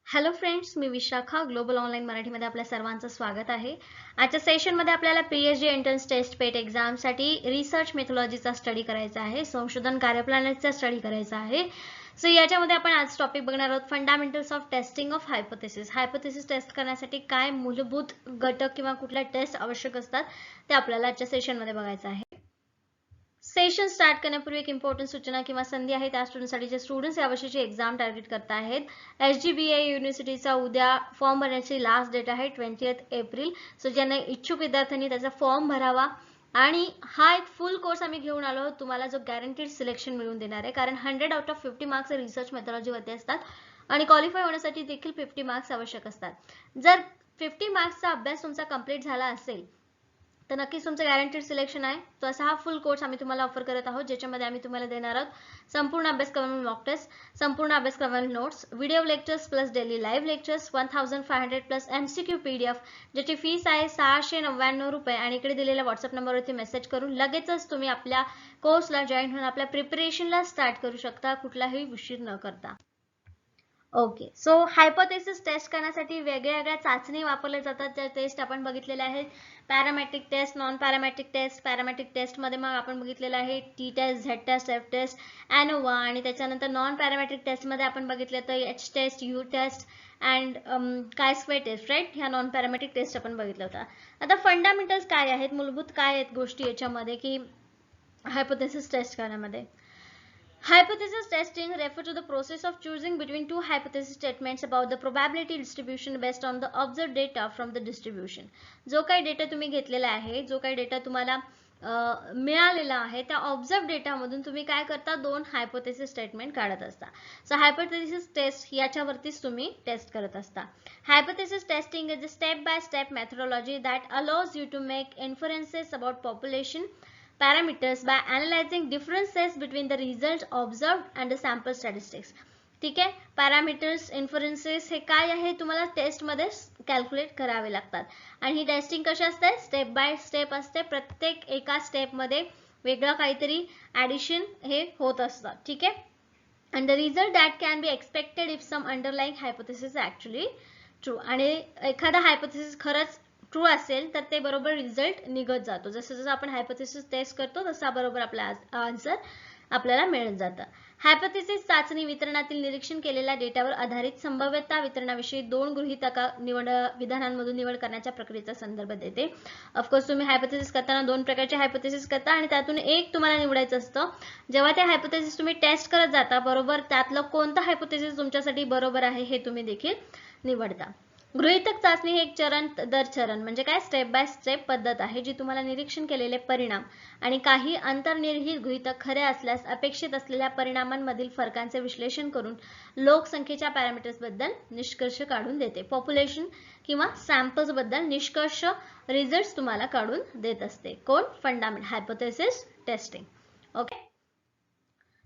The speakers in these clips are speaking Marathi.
हॅलो फ्रेंड्स, मी विशाखा ग्लोबल ऑनलाईन मराठीमध्ये आपल्या सर्वांचं स्वागत आहे. आजच्या सेशनमध्ये आपल्याला पीएचडी एंट्रन्स टेस्ट पेट एक्झामसाठी रिसर्च मेथॉलॉजीचा स्टडी करायचा आहे, संशोधन कार्यप्रणालीचा स्टडी करायचा आहे. सो याच्यामध्ये आपण आज टॉपिक बघणार आहोत fundamentals of testing of hypothesis. Hypothesis test करण्यासाठी काय मूलभूत घटक किंवा कुठल्या टेस्ट आवश्यक असतात ते आपल्याला आजच्या सेशनमध्ये बघायचं आहे. सेशन स्टार्ट करण्यापूर्वी एक इम्पॉर्टंट सूचना किंवा संधी आहे त्या स्टुडंटसाठी जे स्टुडंट्स यावर्षीची एक्झाम टार्गेट करत आहेत. SGBA युनिव्हर्सिटीचा उद्या फॉर्म भरण्याची लास्ट डेट आहे 20 एप्रिल. सो ज्यांना इच्छुक विद्यार्थ्यांनी त्याचा फॉर्म भरावा. आणि हा एक फुल कोर्स आम्ही घेऊन आलो आहोत तुम्हाला जो गॅरंटीड सिलेक्शन मिळवून देणार आहे, कारण 100 आउट ऑफ 50 मार्क्स रिसर्च मेथॉलॉजीवरती असतात आणि क्वालिफाय होण्यासाठी देखील 50 मार्क्स आवश्यक असतात. जर 50 मार्क्सचा अभ्यास तुमचा कंप्लीट झाला असेल तर नक्कीच तुमचं गॅरंटीड सिलेक्शन आहे. तो असा हा फुल कोर्स आम्ही तुम्हाला ऑफर करत आहोत, ज्याच्यामध्ये आम्ही तुम्हाला देणार आहोत संपूर्ण अभ्यासक्रमावरील मॉक टेस्ट, संपूर्ण अभ्यासक्रमावरील notes, video lectures plus daily live lectures, 1500 plus MCQ PDF, ज्याची फीस आहे 699 रुपये. आणि इकडे दिलेल्या व्हॉट्सअप नंबरवरती मेसेज करून लगेचच तुम्ही आपल्या कोर्सला जॉईन होऊन आपल्या प्रिपरेशनला स्टार्ट करू शकता, कुठलाही उशीर न करता. ओके, सो हायपोथेसिस टेस्ट करण्यासाठी वेगवेगळ्या चाचणी वापरल्या जातात. त्या टेस्ट आपण बघितलेल्या आहेत. Parametric test, non parametric test. Parametric टेस्टमध्ये मग आपण बघितलेलं आहे T test, Z test, F test, ANOVA. आणि त्याच्यानंतर नॉन पॅरामेट्रिक टेस्टमध्ये आपण बघितलं तर H test, U test and chi square test, right. ह्या नॉन पॅरामेट्रिक टेस्ट आपण बघितलं होता. आता फंडामेंटल्स काय आहेत, मूलभूत काय आहेत गोष्टी याच्यामध्ये की हायपोथेसिस टेस्ट करण्यामध्ये. Hypothesis testing refers to the process of choosing between two hypothesis statements about the probability distribution based on the observed data from the distribution. जो काही डेटा तुम्ही घेतलेला आहे, जो काही डेटा तुम्हाला मिळालेला आहे, त्या ऑब्झर्व डेटामधून तुम्ही काय करता, दोन हायपोथेसिस स्टेटमेंट काढत असता. सो हायपोथेसिस टेस्ट याच्यावरतीच तुम्ही टेस्ट करत असता. Hypothesis testing is a step by step methodology that allows you to make inferences about population parameters by analyzing differences between the result observed and the sample statistics. ठीक आहे, पॅरामीटर्स, इन्फरन्सेस हे काय आहे तुम्हाला टेस्टमध्ये कॅल्क्युलेट करावे लागतात. आणि ही टेस्टिंग कशी असते, स्टेप बाय स्टेप असते. प्रत्येक एका स्टेपमध्ये वेगळं काहीतरी ॲडिशन हे होत असतं. ठीक आहे. and the result that can be expected if some underlying hypothesis is actually true. आणि एखादा हायपोथेसिस खरंच ट्रू असेल तर ते बरोबर रिझल्ट निघत जातो. जसं जसं आपण हायपोथेसिस टेस्ट करतो तसा बरोबर आपला आन्सर आपल्याला मिळत जातं. हायपोथेसिस चाचणी वितरणातील निरीक्षण केलेल्या डेटावर आधारित संभाव्यता वितरणाविषयी दोन गृहीतका विधानांमधून निवड करण्याच्या प्रक्रियेचा संदर्भ देते. ऑफकोर्स तुम्ही हायपोथेसिस करताना दोन प्रकारचे हायपोथेसिस करता आणि त्यातून एक तुम्हाला निवडायचं असतं. जेव्हा ते हायपोथेसिस तुम्ही टेस्ट करत जाता बरोबर, त्यातलं कोणतं हायपोथेसिस तुमच्यासाठी बरोबर आहे हे तुम्ही देखील निवडता. गृहीतक चाचणी हे एक चरण दर चरण म्हणजे काय, स्टेप बाय स्टेप पद्धत आहे जी तुम्हाला निरीक्षण केलेले परिणाम आणि काही अंतर्निहित गृहीतक खरे असल्यास अपेक्षित असलेल्या परिणामांमधील फरकांचे विश्लेषण करून लोकसंख्येच्या पॅरामीटर्स बद्दल निष्कर्ष काढून देते. पॉप्युलेशन किंवा सॅम्पल्स बद्दल निष्कर्ष रिझल्ट्स तुम्हाला काढून देत असते. कोण, fundamental hypothesis testing. Okay.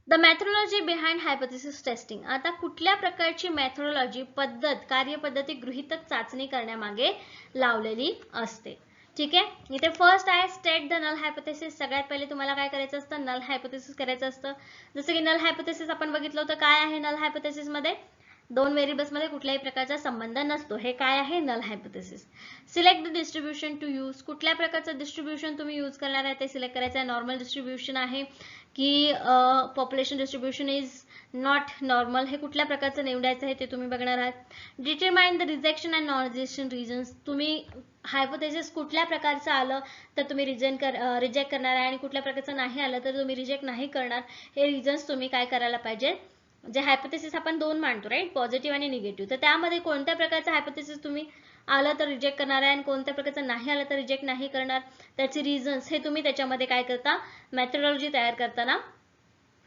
The methodology behind hypothesis testing. आता कुठल्या प्रकारची मेथोडॉलॉजी, पद्धत, कार्यपद्धती गृहीतक चाचणी करण्यामागे लावलेली असते. ठीक आहे. इथे फर्स्ट आहे स्टेट द नल हायपोथेसिस. सगळ्यात पहिले तुम्हाला काय करायचं असतं, नल हायपोथेसिस करायचं असतं. जसं की नल हायपोथेसिस आपण बघितलं होतं. काय आहे नल हायपोथेसिस मध्ये, दोन व्हेरिएबल्स मध्ये कुठल्याही प्रकारचा संबंध नसतो. हे काय आहे, null hypothesis. Select the distribution to use. कुठल्या प्रकारचं डिस्ट्रीब्युशन तुम्ही यूज करणार आहे ते सिलेक्ट करायचं आहे. नॉर्मल डिस्ट्रीब्युशन आहे की population distribution is not normal, हे कुठल्या प्रकारचं निवडायचं आहे ते तुम्ही बघणार आहात. Determine the rejection and non rejection reasons. तुम्ही हायपोथेसिस कुठल्या प्रकारचं आलं तर तुम्ही रिजेक्ट करणार आहे आणि कुठल्या प्रकारचं नाही आलं तर तुम्ही रिजेक्ट नाही करणार. हे रिझन्स तुम्ही काय करायला पाहिजे. जे हायपोथेसिस आपण दोन मांडतो, राईट, पॉझिटिव्ह आणि निगेटिव्ह, तर त्यामध्ये कोणत्या प्रकारचं हायपोथेसिस तुम्ही आलं तर रिजेक्ट करणार आहे आणि कोणत्या प्रकारचं नाही आलं तर रिजेक्ट नाही करणार, त्याचे रिझन्स हे तुम्ही त्याच्यामध्ये काय करता, मेथोडॉलॉजी तयार करताना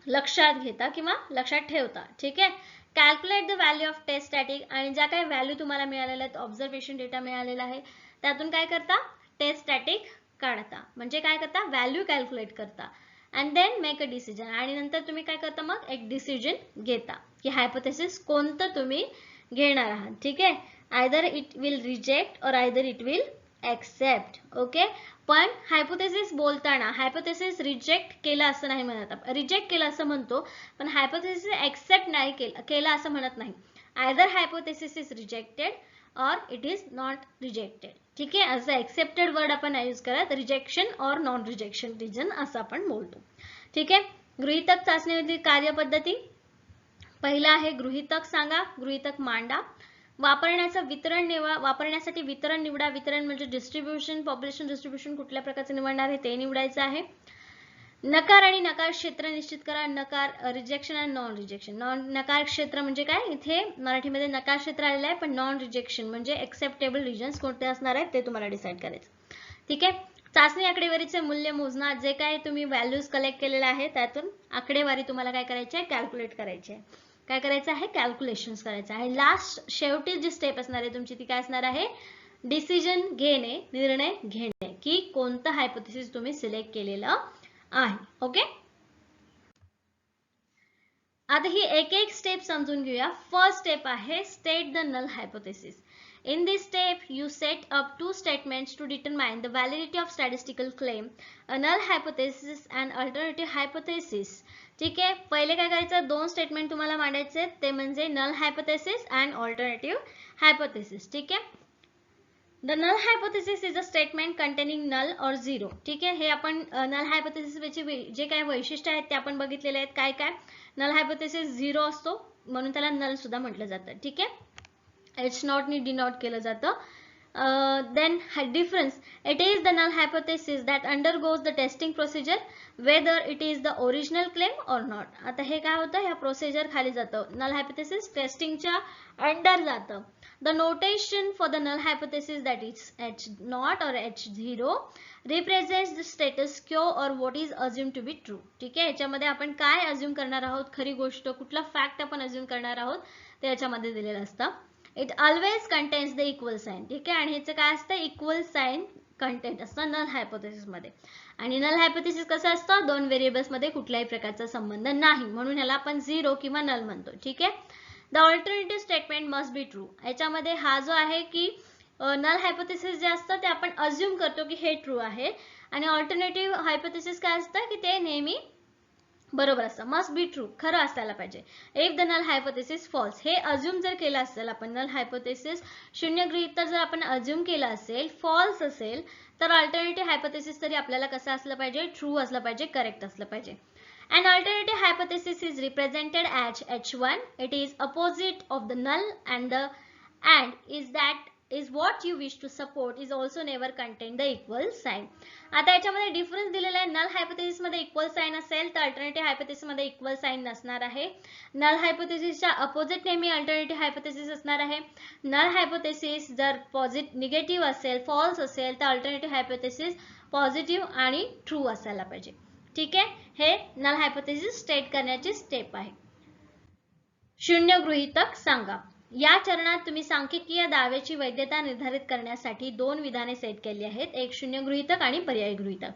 लक्षात घेता किंवा लक्षात ठेवता. ठीक आहे. Calculate the value of test static. आणि ज्या काही व्हॅल्यू तुम्हाला मिळालेल्या आहेत, ऑब्झर्वेशन डेटा मिळालेला आहे, त्यातून काय करता, टेस्ट स्टॅटिक काढता. म्हणजे काय करता, व्हॅल्यू कॅल्क्युलेट करता. And then make a decision. आणि नंतर तुम्ही काय करता, मग एक डिसिजन घेता की हायपोथेसिस कोणतं तुम्ही घेणार आहात. ठीक आहे. आयदर इट विल रिजेक्ट और either it will accept. Okay. पण हायपोथेसिस बोलताना हायपोथेसिस रिजेक्ट केलं असं नाही म्हणत, रिजेक्ट केलं असं म्हणतो, पण हायपोथेसिस एक्सेप्ट नाही केलं असं म्हणत नाही. आयदर हायपोथेसिस इज रिजेक्टेड और इट इज नॉट रिजेक्टेड. ठीक आहे, असं एक्सेप्टेड वर्ड आपण यूज करत, रिजेक्शन और नॉन रिजेक्शन रिजन असं आपण बोलतो. ठीक आहे. गृहीतक चाचणीमधील कार्यपद्धती. पहिला आहे गृहीतक सांगा, गृहीतक मांडा. वापरण्यासाठी वितरण निवडा. वितरण म्हणजे डिस्ट्रीब्युशन, पॉप्युलेशन डिस्ट्रीब्युशन कुठल्या प्रकारचं निवडणार आहे ते निवडायचं आहे. नकार आणि नकार क्षेत्र निश्चित करा. नकार, रिजेक्शन आणि नॉन रिजेक्शन. नकार क्षेत्र म्हणजे काय, इथे मराठीमध्ये नकार क्षेत्र आलेलं आहे, पण नॉन रिजेक्शन म्हणजे एक्सेप्टेबल रिजन्स कोणते असणार आहेत ते तुम्हाला डिसाईड करायचं. ठीक आहे. चाचणी आकडेवारीचे मूल्य मोजणार. जे काय तुम्ही व्हॅल्यूज कलेक्ट केलेले आहे त्यातून आकडेवारी तुम्हाला काय करायची आहे, कॅल्क्युलेट करायची आहे. काय करायचं आहे, कॅल्क्युलेशन्स करायचं आहे. लास्ट शेवटी जी स्टेप असणार आहे तुमची ती काय असणार आहे, डिसिजन घेणे, निर्णय घेणे, की कोणतं हायपोथेसिस तुम्ही सिलेक्ट केलेलं आहे. ओके. आता ही एक एक स्टेप समजून घेऊया. फर्स्ट स्टेप आहे state the null hypothesis. In this step, you set up two statements to determine the validity of statistical claim, a null hypothesis and alternative hypothesis. ठीक आहे. पहिले काय करायचं, दोन स्टेटमेंट तुम्हाला मांडायचे, ते म्हणजे null hypothesis and alternative hypothesis. ठीक आहे. The null hypothesis is a statement containing null or zero. ठीक आहे. हे आपण नल हायपोथेसिसचे जे काही वैशिष्ट्य आहेत ते आपण बघितलेले आहेत. काय काय, नल हायपोथेसिस 0 असतो म्हणून त्याला नल सुद्धा म्हटलं जातं. ठीक आहे. It's not ni denote केलं जातं. Then difference, it is the null hypothesis that undergoes the testing procedure whether it is the original claim or not. आता हे काय होतं, ह्या प्रोसिजर खाली जातं. null hypothesis टेस्टिंगच्या अंडर जातं. The notation for the null hypothesis, that is H0 or H0, represents the status quo or what is assumed to be true. ठीक आहे. याच्यामध्ये आपण काय अज्युम करणार आहोत, खरी गोष्ट, कुठला फॅक्ट आपण अज्युम करणार आहोत ते याच्यामध्ये दिलेलं असतं. It always contains the equal sign. ठीक आहे. आणि ह्याचं काय असतं, इक्वल साइन कंटेंट असतं नल हायपोथेसिस मध्ये. आणि नल हायपोथेसिस कसं असतं, दोन व्हेरिएबल्स मध्ये कुठल्याही प्रकारचा संबंध नाही म्हणून ह्याला आपण झिरो किंवा नल म्हणतो. ठीक आहे. The alternative statement must be true. याच्यामध्ये हा जो आहे की नल हायपोथेसिस जे असतं ते आपण अज्युम करतो की हे ट्रू आहे, आणि ऑल्टरनेटिव्ह हायपोथेसिस काय असतं की ते नेहमी बरोबर असतं, मस्ट बी ट्रू, खरं असायला पाहिजे. If the null hypothesis false, हे अज्युम जर केलं असेल आपण, नल हायपोथेसिस शून्य गृहीत जर आपण अज्युम केलं असेल, फॉल्स असेल, तर अल्टरनेटिव्ह हायपोथेसिस तरी आपल्याला कसं असलं पाहिजे, ट्रू असलं पाहिजे, करेक्ट असलं पाहिजे. An alternative hypothesis is represented as H1. It is opposite of the null and is what you wish to support is also never contain the equal sign. आता याच्यामध्ये डिफरन्स दिलेला आहे. नल हायपोथेसिस मध्ये इक्वल साइन असेल तर अल्टरनेटिव्ह हायपोथेसिस मध्ये इक्वल साइन नसणार आहे. नल हायपोथेसिसच्या अपोजिट नेहमी अल्टरनेटिव्ह हायपोथेसिस असणार आहे. नल हायपोथेसिस जर निगेटिव्ह असेल, फॉल्स असेल, तर अल्टरनेटिव्ह हायपोथेसिस पॉझिटिव्ह आणि ट्रू असायला पाहिजे. ठीक आहे. हे नल हायपोथेसिस स्टेट करण्याची स्टेप आहे. शून्य गृहीतक सांगा. या चरणात तुम्ही सांख्यिकीय दाव्याची वैधता निर्धारित करण्यासाठी दोन विधाने सेट केली आहेत, एक शून्य गृहीतक आणि पर्यायी गृहीतक.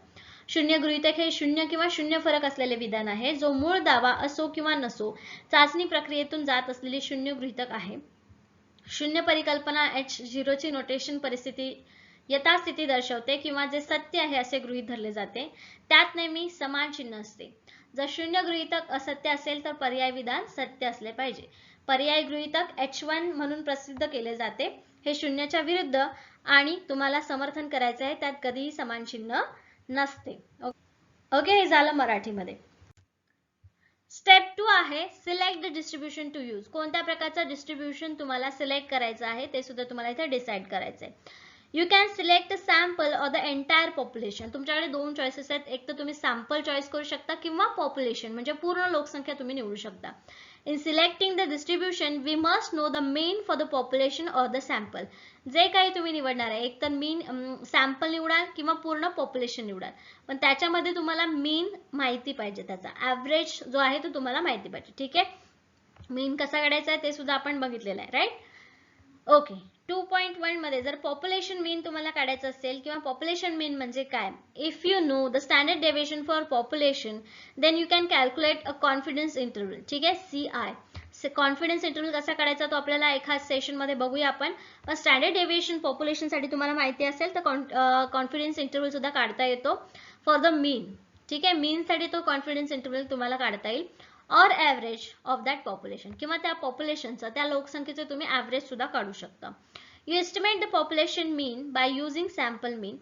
शून्य गृहीतक हे शून्य किंवा शून्य फरक असलेले विधान आहे, जो मूळ दावा असो किंवा नसो चाचणी प्रक्रियेतून जात असलेले शून्य गृहीतक आहे. शून्य परिकल्पना H0 ची नोटेशन परिस्थिती यथास्थिती दर्शवते किंवा जे सत्य आहे असे गृहीत धरले जाते, त्यात नेहमी समान चिन्ह असते. जर शून्य गृहीतक असत्य असेल तर पर्याय विधान सत्य असले पाहिजे. पर्याय गृहीतक H1 म्हणून प्रसिद्ध केले जाते. हे शून्याच्या विरुद्ध आणि तुम्हाला समर्थन करायचे आहे, त्यात कधीही समान चिन्ह नसते. ओके, हे झालं मराठीमध्ये. स्टेप 2 आहे select the distribution to use. कोणत्या प्रकारचं डिस्ट्रीब्युशन तुम्हाला सिलेक्ट करायचं आहे ते सुद्धा तुम्हाला इथे डिसाईड करायचं आहे. You can select a sample or the entire population. तुमच्याकडे दोन चॉईसेस आहेत, एक तर तुम्ही सॅम्पल चॉईस करू शकता किंवा पॉप्युलेशन म्हणजे पूर्ण लोकसंख्या तुम्ही निवडू शकता. In selecting the distribution, we must know the mean for the population or the sample. जे काही तुम्ही निवडणार आहे, एक तर मीन सॅम्पल निवडाल किंवा पूर्ण पॉप्युलेशन निवडाल, पण त्याच्यामध्ये तुम्हाला मीन माहिती पाहिजे, त्याचा ऍव्हरेज जो आहे तो तुम्हाला माहिती पाहिजे. ठीक आहे. मीन कसा काढायचा आहे ते सुद्धा आपण बघितलेलं आहे, राईट. ओके. 2.1 मध्ये जर पॉप्युलेशन मीन तुम्हाला काढायचं असेल किंवा पॉप्युलेशन मीन म्हणजे काय, if you know the standard deviation for population then you can calculate a confidence interval. ठीक आहे. CI कॉन्फिडन्स इंटरव्हल कसा काढायचा तो आपल्याला एका सेशन मध्ये बघूया आपण. पण स्टँडर्ड डेव्हिएशन पॉप्युलेशन साठी तुम्हाला माहिती असेल तर कॉन्फिडन्स इंटरव्हल सुद्धा काढता येतो फॉर द मीन. ठीक आहे. मीन साठी तो कॉन्फिडन्स इंटरव्हल तुम्हाला काढता येईल. और ॲव्हरेज ऑफ दॅट पॉप्युलेशन, किंवा त्या पॉप्युलेशनचं, त्या लोकसंख्येचं तुम्ही ॲव्हरेज सुद्धा काढू शकता. You estimate the population mean by using sample mean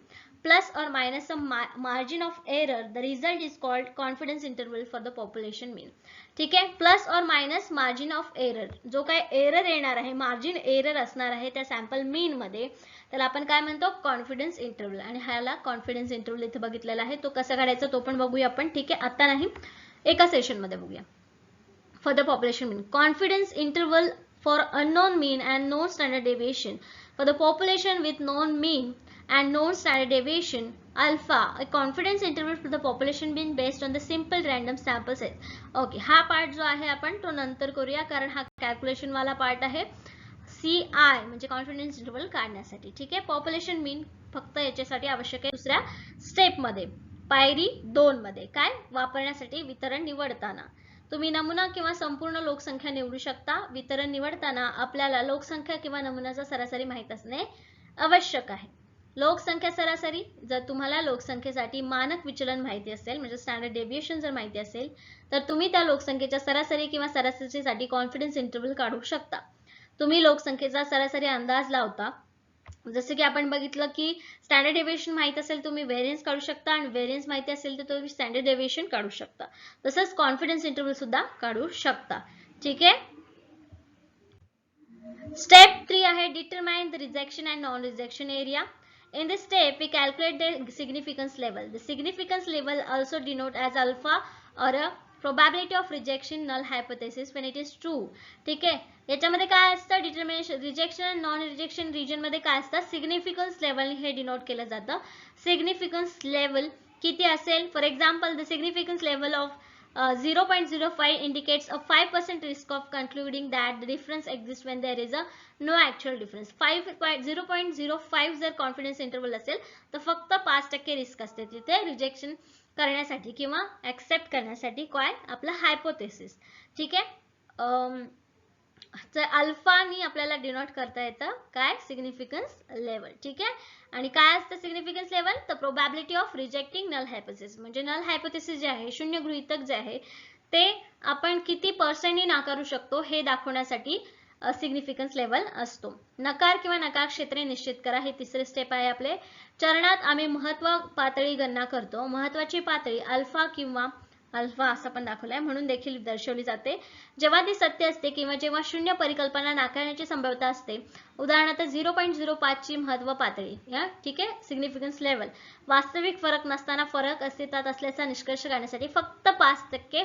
plus or minus some margin of error. The result is called confidence interval for the population mean. ठीक आहे, plus or minus margin of error, जो काय एरर येणार आहे, मार्जिन एरर असणार आहे त्या सॅम्पल मीन मध्ये, त्याला आपण काय म्हणतो, कॉन्फिडन्स इंटरवल. आणि ह्याला कॉन्फिडन्स इंटरवल इथे बघितलेला आहे, तो कसा काढायचा तो पण बघूया आपण. ठीक आहे, आता नाही, एका सेशन मध्ये बघूया. For the population mean, confidence interval for unknown mean and known standard deviation for the population with known mean and known standard deviation alpha, a confidence interval for the population mean based on the simple random sample size. Okay, हा पार्ट जो आहे आपण तो नंतर करूया, कारण हा कॅल्क्युलेशन वाला पार्ट आहे. CI म्हणजे कॉन्फिडन्स इंटरवल काढण्यासाठी. ठीक आहे, पॉप्युलेशन मीन फक्त याच्यासाठी आवश्यक आहे दुसऱ्या स्टेप मध्ये, पायरी 2 मध्ये, काय वापरण्यासाठी वितरण निवडताना. तुम्ही नमुना किंवा संपूर्ण लोकसंख्या निवडू शकता. वितरण निवडताना आपल्याला लोकसंख्या किंवा नमुन्याचा सरासरी माहित असणे आवश्यक आहे. लोकसंख्या सरासरी, जर तुम्हाला लोकसंख्येसाठी मानक विचलन माहिती असेल, म्हणजे स्टँडर्ड डेव्हिएशन जर माहिती असेल, तर तुम्ही त्या लोकसंख्येच्या सरासरी किंवा सरासरीसाठी कॉन्फिडन्स इंटरवल काढू शकता. तुम्ही लोकसंख्येचा सरासरी अंदाज लावता, जसे की आपण बघितलं की स्टँडर्ड डेव्हिएशन माहित असेल तुम्ही व्हेरियन्स काढू शकता, आणि व्हेरियन्स माहिती असेल तर तुम्ही स्टँडर्ड डेव्हिएशन काढू शकता. तसंच कॉन्फिडन्स इंटरवल सुद्धा काढू शकता. ठीक आहे, स्टेप 3 आहे determine the rejection and non rejection area. In this step, we calculate the significance level. The significance level also denoted as alpha or a probability of rejection null hypothesis when it is true. ठीक आहे, याच्यामध्ये काय असतं, डिटर्मिनेशन रिजेक्शन आणि नॉन रिजेक्शन रिजन मध्ये काय असतं, सिग्निफिकन्स लेवल हे डिनोट केलं जातं. सिग्निफिकन्स लेवल किती असेल, for example the significance level of 0.05 indicates a 5% risk of concluding that the difference exists when there is a no actual difference. 0.05 जर कॉन्फिडन्स इंटरवल असेल तर फक्त 5% रिस्क असते तिथे रिजेक्शन करण्यासाठी किंवा ऍक्सेप्ट करण्यासाठी, काय आपला हायपोथेसिस. ठीक आहे, तर अल्फानी आपल्याला डिनोट करता येतं काय, सिग्निफिकन्स लेवल. ठीक आहे, आणि काय असतं सिग्निफिकन्स लेवल, तर probability of rejecting null hypothesis, म्हणजे नल हायपोथेसिस जे आहे, शून्य गृहीतक जे आहे ते आपण किती पर्सेंटनी नाकारू शकतो हे दाखवण्यासाठी सिग्निफिकन्स लेवल असतो. नकार किंवा नकार क्षेत्रे निश्चित करा, हे तिसरे स्टेप आहे आपले. चरणात आम्ही महत्व पातळी गणना करतो. महत्वाची पातळी अल्फा किंवा अल्फा असं पण दाखवलंय म्हणून देखील दर्शवली जाते. जेव्हा ती सत्य असते किंवा जेव्हा शून्य परिकल्पना नाकारण्याची संभाव्यता असते, उदाहरणार्थ 0.05 ची महत्व पातळी, ठीक आहे, सिग्निफिकन्स लेवल, वास्तविक फरक नसताना फरक अस्तित्वात असल्याचा निष्कर्ष काढण्यासाठी फक्त 5%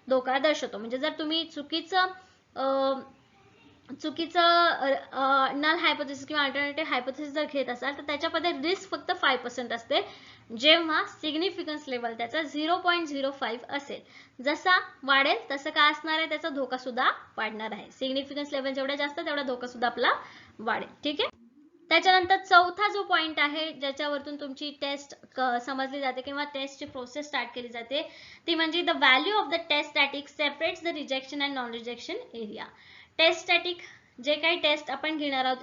धोका दर्शवतो. म्हणजे जर तुम्ही चुकीचं नल हायपोथेसिस किंवा अल्टरनेटिव्ह हायपोथेसिस जर घेत असाल तर त्याच्यामध्ये रिस्क फक्त 5% असते, जेव्हा सिग्निफिकन्स लेवल त्याचा 0.05 असेल. जसा वाढेल तसं काय असणार आहे, त्याचा धोका सुद्धा वाढणार आहे. सिग्निफिकन्स लेवल जेवढा जास्त तेवढा धोका सुद्धा आपला वाढेल. ठीक आहे, त्याच्यानंतर चौथा जो पॉइंट आहे ज्याच्यावरतून तुमची टेस्ट समजली जाते किंवा टेस्टची प्रोसेस स्टार्ट केली जाते, ती म्हणजे the value of the test static separates the rejection and non rejection area. Test static जे काही टेस्ट आपण घेणार आहोत,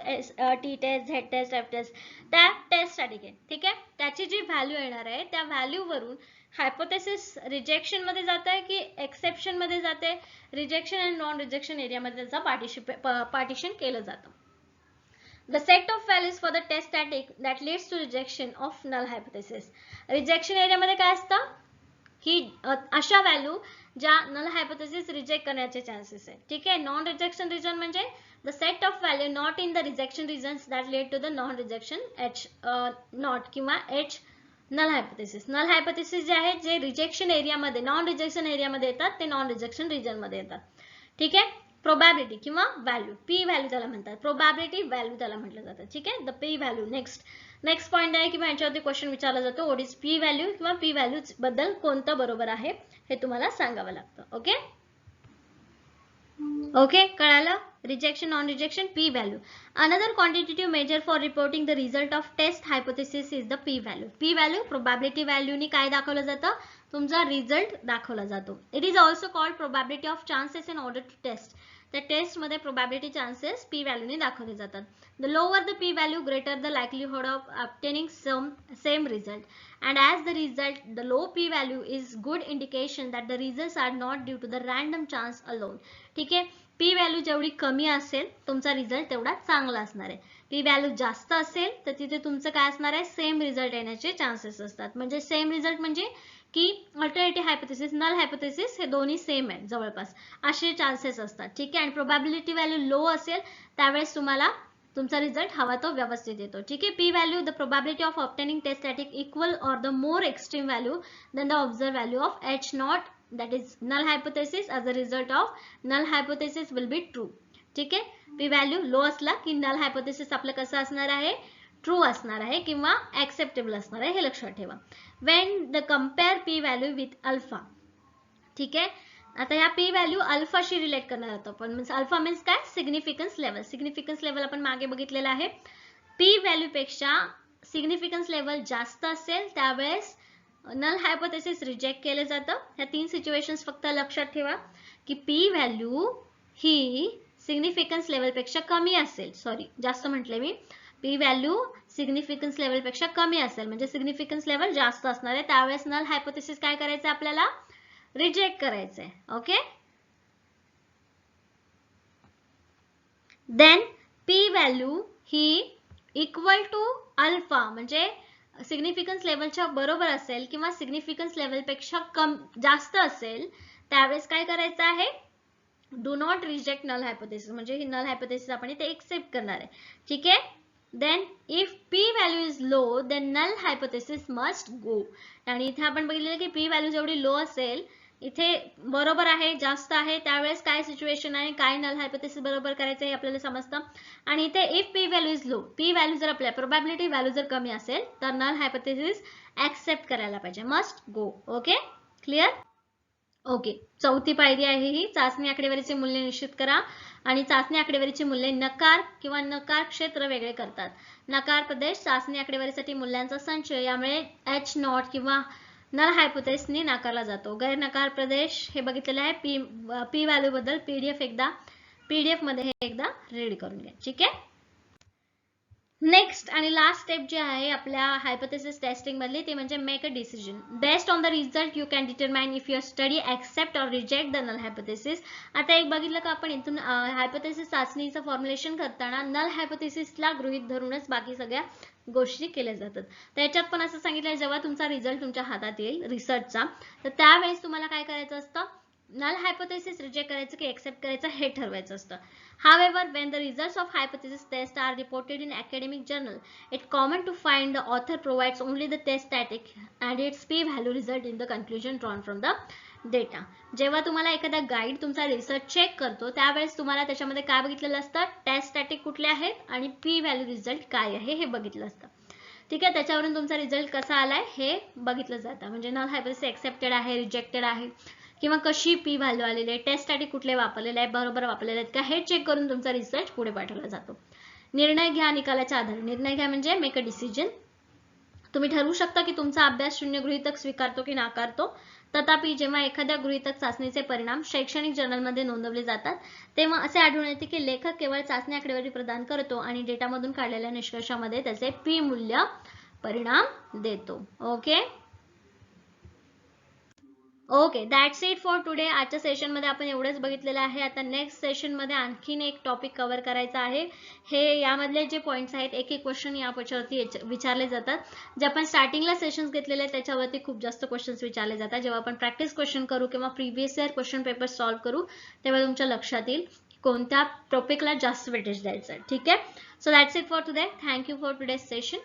T test, Z test, F test, त्या टेस्ट स्टॅटिक आहे. ठीक आहे, त्याची जी व्हॅल्यू येणार आहे त्या व्हॅल्यू वरून हायपोथेसिस रिजेक्शन मध्ये जात आहे की एक्सेप्शन मध्ये जाते, rejection and non rejection area मध्ये त्याचा पार्टिशन केलं जातं. The set of values for the test static that leads to rejection of null hypothesis. Rejection area मध्ये काय असतं की अशा व्हॅल्यू ज्या नल हायपोथेसिस रिजेक्ट करण्याचे चान्सेस आहे. ठीक आहे, नॉन रिजेक्शन रिजन म्हणजे the set of value not in the rejection regions that lead to the non rejection H not किंवा H null hypothesis. Null hypothesis जे आहे जे रिजेक्शन एरियामध्ये, नॉन रिजेक्शन एरियामध्ये येतात ते नॉन रिजेक्शन रिजन मध्ये येतात. ठीक आहे, प्रोबॅबिलिटी किंवा व्हॅल्यू, पी व्हॅल्यू त्याला म्हणतात, प्रोबॅबिलिटी व्हॅल्यू त्याला म्हटलं जातं. ठीक आहे, the P value. Next point आहे किंवा याच्यावरती क्वेश्चन विचारला जातो, व्हॉट इज पी व्हॅल्यू किंवा पी व्हॅल्यू बद्दल कोणतं बरोबर आहे हे तुम्हाला सांगावं लागतं. ओके, कळालं, rejection non rejection, P value. Another quantitative measure for reporting the result of test hypothesis is the P value. P value probability व्हॅल्यूनी काय दाखवलं जातं, तुमचा रिझल्ट दाखवला जातो. It is also called probability of chances in order to test. त्या टेस्टमध्ये प्रोबॅबिलिटी चान्सेस पी व्हॅल्यूने दाखवले जातात. The lower the P value greater the likelihood of obtaining same result, and as the result the low p value is good indication that the results are not due to the random chance alone. ठीक आहे, p व्हॅल्यू जेवढी कमी असेल तुमचा रिझल्ट तेवढा चांगला असणार आहे. p व्हॅल्यू जास्त असेल तर तिथे तुमचं काय असणार आहे, सेम रिझल्ट येण्याचे चान्सेस असतात. म्हणजे सेम रिझल्ट म्हणजे की अल्टरनेटिव्ह हायपोथेसिस, नल हायपोथेसिस हे दोन्ही सेम आहेत जवळपास, असे चान्सेस असतात. ठीक आहे, आणि प्रोबॅबिलिटी व्हॅल्यू लो असेल त्यावेळेस तुम्हाला तुमचा रिझल्ट हवा तो व्यवस्थित येतो. ठीक आहे, p value the probability of obtaining test static equal or the more extreme value then the observe value of h not that is null hypothesis as a result of null hypothesis will be true. ठीक आहे, p व्हॅल्यू लो असला की null hypothesis आपलं कसं असणार आहे, ट्रू असणार आहे किंवा ऍक्सेप्टेबल असणार आहे, हे लक्षात ठेवा. when the compare p value with alpha. ठीक आहे, आता या p व्हॅल्यू अल्फाशी रिलेट करणार आहोत आपण. अल्फा मीन्स काय, सिग्निफिकन्स लेवल. सिग्निफिकन्स लेवल आपण मागे बघितलेलं आहे. p व्हॅल्यू पेक्षा सिग्निफिकन्स लेवल जास्त असेल त्यावेळेस नल हायपोथेसिस रिजेक्ट केलं जातं. ह्या 3 सिच्युएशन्स फक्त लक्षात ठेवा की p व्हॅल्यू ही सिग्निफिकन्स लेवल पेक्षा कमी असेल, सॉरी जास्त म्हटले मी, p व्हॅल्यू सिग्निफिकन्स लेवल पेक्षा कमी असेल म्हणजे सिग्निफिकन्स लेवल जास्त असणार आहे, त्यावेळेस नल हायपोथेसिस काय करायचं आपल्याला, रिजेक्ट करायचंय. ओके, देन p व्हॅल्यू ही इक्वल टू अल्फा म्हणजे सिग्निफिकन्स लेवलच्या बरोबर असेल किंवा सिग्निफिकन्स लेवल पेक्षा जास्त असेल त्यावेळेस काय करायचं आहे, do not reject null hypothesis म्हणजे ही नल हायपोथेसिस आपण इथे एक्सेप्ट करणार आहे. ठीक आहे, then if p value is low then null hypothesis must go. आणि इथे आपण बघितलेलं की p व्हॅल्यू जेवढी लो असेल, इथे बरोबर आहे जास्त आहे त्यावेळेस काय सिच्युएशन आहे, काय नल हायपोथेसिस बरोबर करायचं हे आपल्याला समजतं. आणि इथे if p value is low, p value जर आपल्या प्रोबॅबिलिटी व्हॅल्यू जर कमी असेल तर नल हायपोथेसिस ऍक्सेप्ट करायला पाहिजे, must go. Okay, clear. Okay, चौथी पायरी आहे ही, चाचणी आकडेवारीचे मूल्य निश्चित करा. आणि चाचणी आकडेवारीची मूल्ये नकार किंवा नकार क्षेत्र वेगळे करतात. नकार प्रदेश चाचणी आकडेवारीसाठी मूल्यांचा संच, यामुळे h नॉट किंवा नल हायपोथेसिसने नाकारला जातो. गैर नकार प्रदेश हे बघितलेलं आहे. p व्हॅल्यू बद्दल पीडीएफ मध्ये हे एकदा रीड करून घ्या. ठीक आहे, नेक्स्ट आणि लास्ट स्टेप जी आहे आपल्या हायपोथेसिस टेस्टिंग मधली ती म्हणजे make a decision. Based on the result you can determine if your study accept or reject the null hypothesis. आता एक बघितलं का आपण इथून हायपोथेसिस चाचणीचं फॉर्म्युलेशन करताना नल हायपोथेसिसला गृहीत धरूनच बाकी सगळ्या गोष्टी केल्या जातात. त्याच्यात पण असं सांगितलं जेव्हा तुमचा रिझल्ट तुमच्या हातात येईल रिसर्चचा, तर त्यावेळेस तुम्हाला काय करायचं असतं, नल हायपोथेसिस रिजेक्ट करायचं की एक्सेप्ट करायचं हे ठरवायचं असतं. However, when the results of hypothesis test are reported in academic journal, it's common to find the author provides only the test static and its p-value result in the conclusion drawn from the data. जेव्हा तुम्हाला एखादा गाईड तुमचा रिसर्च चेक करतो त्यावेळेस तुम्हाला त्याच्यामध्ये काय बघितलेलं असतं, टेस्ट स्टॅटिक कुठले आहेत आणि p व्हॅल्यू रिझल्ट काय आहे हे बघितलं असतं. ठीक आहे, त्याच्यावरून तुमचा रिझल्ट कसा आलाय हे बघितलं जातं. म्हणजे नल हायपोथेसिस एक्सेप्टेड आहे, रिजेक्टेड आहे किंवा कशी p व्हॅल्यू आलेली आहे, टेस्ट साठी कुठले वापरलेले आहे, बरोबर वापरलेले आहेत का हे चेक करून तुमचा रिसर्च पुढे पाठवला जातो. निर्णय घ्या निकालाच्या आधारे. निर्णय घ्या म्हणजे मेक अ डिसिजन. तुम्ही ठरवू शकता की तुमचा अभ्यास शून्य गृहीतक स्वीकारतो की नाकारतो. तथापि जेव्हा एखाद्या गृहीतक चाचणीचे परिणाम शैक्षणिक जर्नलमध्ये नोंदवले जातात तेव्हा असे आढळून येते की लेखक केवळ चाचणी आकडेवारी प्रदान करतो आणि डेटामधून काढलेल्या निष्कर्षामध्ये त्याचे p मूल्य परिणाम देतो. Okay, that's it for today. आजच्या सेशन मध्ये आपण एवढंच बघितलेलं आहे. आता नेक्स्ट सेशन मध्ये आणखीन एक टॉपिक कव्हर करायचा आहे. हे यामधले जे पॉइंट्स आहेत एक एक क्वेश्चन यावरती विचारले जातात. जे आपण स्टार्टिंगला सेशन्स घेतलेले आहेत त्याच्यावरती खूप जास्त क्वेश्चन्स विचारले जातात. जेव्हा आपण प्रॅक्टिस क्वेश्चन करू किंवा previous year question paper solve करू तेव्हा तुमच्या लक्षात येईल कोणत्या टॉपिकला जास्त वेटेज द्यायचं आहे. ठीक आहे, so that's it for today. Thank you for today's session.